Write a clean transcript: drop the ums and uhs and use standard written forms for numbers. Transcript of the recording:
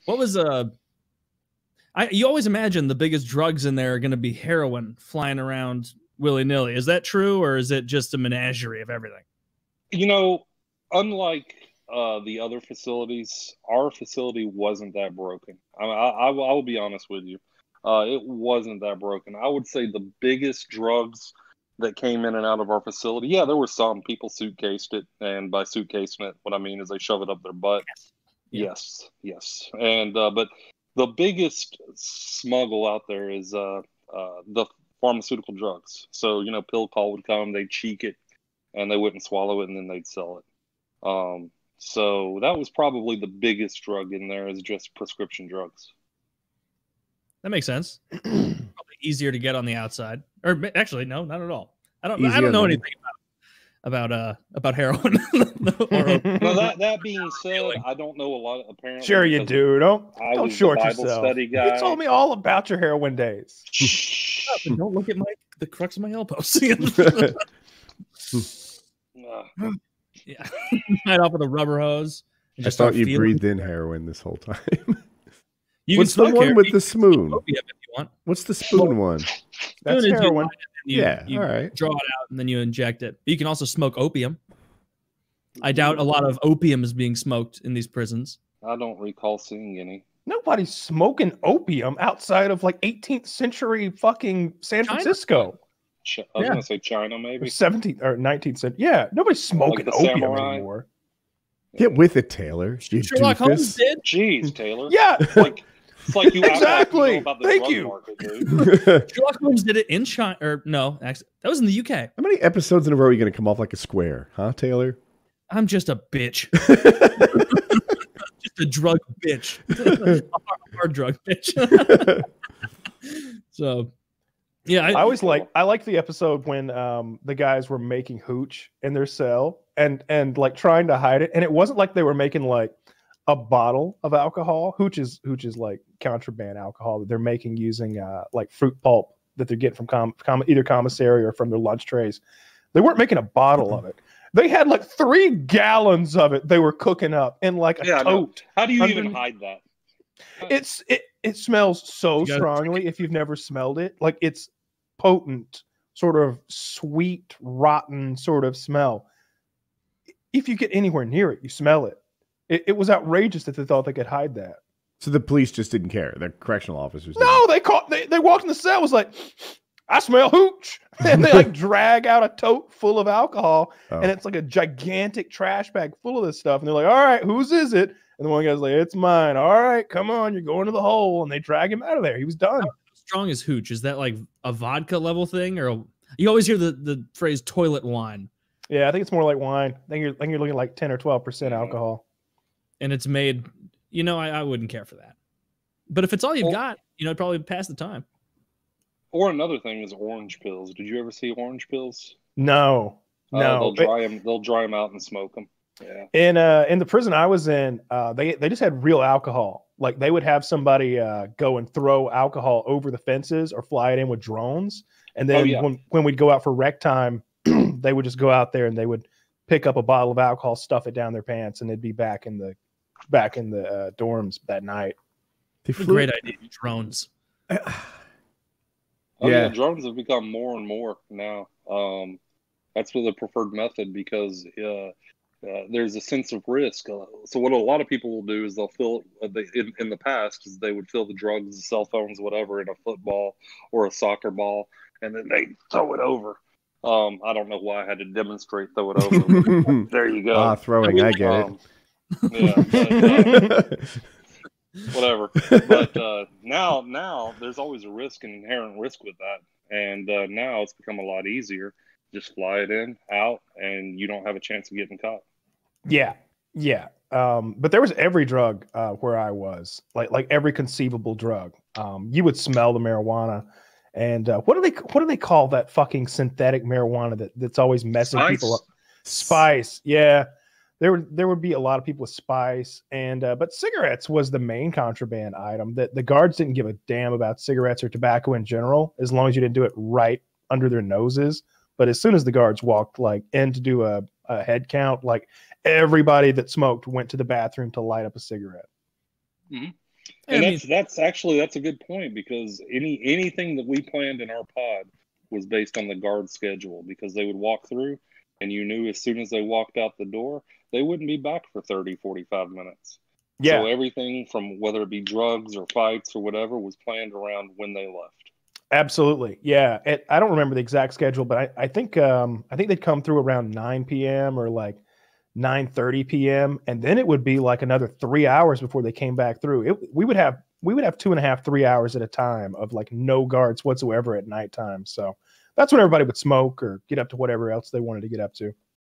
What was you always imagine the biggest drugs in there are going to be heroin flying around willy-nilly. Is that true, or is it just a menagerie of everything? You know, unlike the other facilities, our facility wasn't that broken. I will be honest with you. It wasn't that broken. I would say the biggest drugs that came in and out of our facility, yeah, there were some people suitcased it, and by suitcasing it, what I mean is they shove it up their butt. Yes, yes. And but the biggest smuggle out there is the pharmaceutical drugs. So, you know, pill call would come, they'd cheek it, and they wouldn't swallow it, and then they'd sell it. So that was probably the biggest drug in there, is just prescription drugs. That makes sense. Probably easier to get on the outside, or actually, no, not at all. I don't know anything about heroin. Well, that being said, I don't know a lot. Apparently, sure you do. Don't short Bible yourself. Study guy. You told me all about your heroin days. But don't look at the crux of my elbows. Yeah, right off with a rubber hose. I thought you breathed in heroin this whole time. What's the one with the spoon? If you want. What's the spoon one? That's heroin. You all right. Draw it out and then you inject it. You can also smoke opium. I doubt a lot of opium is being smoked in these prisons. I don't recall seeing any. Nobody's smoking opium outside of like 18th century fucking San Francisco. I was gonna say China, maybe 17th or 19th century. Yeah, nobody's smoking opium anymore. Get with it, Taylor. Sherlock Holmes did. Jeez, Taylor. Yeah, it's like you exactly. About the Thank drug you. Market, dude. Sherlock Holmes did it in China, or no? Actually, that was in the UK. How many episodes in a row are you going to come off like a square, huh, Taylor? I'm just a bitch. Just a drug bitch. A hard drug bitch. So. Yeah, I always I like the episode when the guys were making hooch in their cell and like trying to hide it, and it wasn't like they were making like a bottle of alcohol. Hooch is like contraband alcohol that they're making using like fruit pulp that they're getting from either commissary or from their lunch trays. They weren't making a bottle of it. They had like 3 gallons of it. They were cooking up in like a tote. How do you even hide that? It smells so strongly if you've never smelled it. Like it's potent, sort of sweet, rotten sort of smell. If you get anywhere near it, you smell it. It was outrageous that they thought they could hide that. So the police just didn't care. The correctional officers didn't. No, they walked in the cell, was like, I smell hooch. And they like drag out a tote full of alcohol, and it's like a gigantic trash bag full of this stuff. And they're like, all right, whose is it? And the one guy's like, it's mine. All right, come on, you're going to the hole. And they drag him out of there. He was done. How strong is hooch? Is that like a vodka level thing? Or you always hear the phrase toilet wine. Yeah, I think it's more like wine. I think you're looking at like 10 or 12% alcohol. And it's made, I wouldn't care for that. But if it's all you've got, it'd probably pass the time. Or another thing is orange pills. Did you ever see orange pills? No. They'll dry them. They'll dry them out and smoke them. Yeah. In the prison I was in, they just had real alcohol. Like they would have somebody go and throw alcohol over the fences or fly it in with drones. And then when we'd go out for rec time, they would just go out there and they would pick up a bottle of alcohol, stuff it down their pants, and they'd be back in the dorms that night. It's a great idea. Drones. Yeah, drones have become more and more now. That's the preferred method because there's a sense of risk. So what a lot of people will do is they'll fill in the past is they would fill the drugs, the cell phones, whatever, in a football or a soccer ball, and then they throw it over. I don't know why I had to demonstrate throw it over. There you go. Throwing, I get it. Yeah. Whatever. But now there's always a risk, an inherent risk with that. And now it's become a lot easier. Just fly it in, out, and you don't have a chance of getting caught. Yeah. Yeah. But there was every drug where I was, like every conceivable drug. You would smell the marijuana. And what do they call that fucking synthetic marijuana that's always messing people up? Spice. Yeah. There would be a lot of people with spice, and but cigarettes was the main contraband item. That the guards didn't give a damn about cigarettes or tobacco in general, as long as you didn't do it right under their noses. But as soon as the guards walked like in to do a head count, like everybody that smoked went to the bathroom to light up a cigarette. Mm-hmm. And that's a good point, because anything that we planned in our pod was based on the guard schedule, because they would walk through and you knew as soon as they walked out the door, they wouldn't be back for 30, 45 minutes. Yeah. So everything from whether it be drugs or fights or whatever was planned around when they left. Absolutely. Yeah. I don't remember the exact schedule, but I think they'd come through around 9 p.m. or like 9:30 p.m. And then it would be like another 3 hours before they came back through. We would have 2.5, 3 hours at a time of like no guards whatsoever at nighttime. So that's when everybody would smoke or get up to whatever else they wanted to get up to.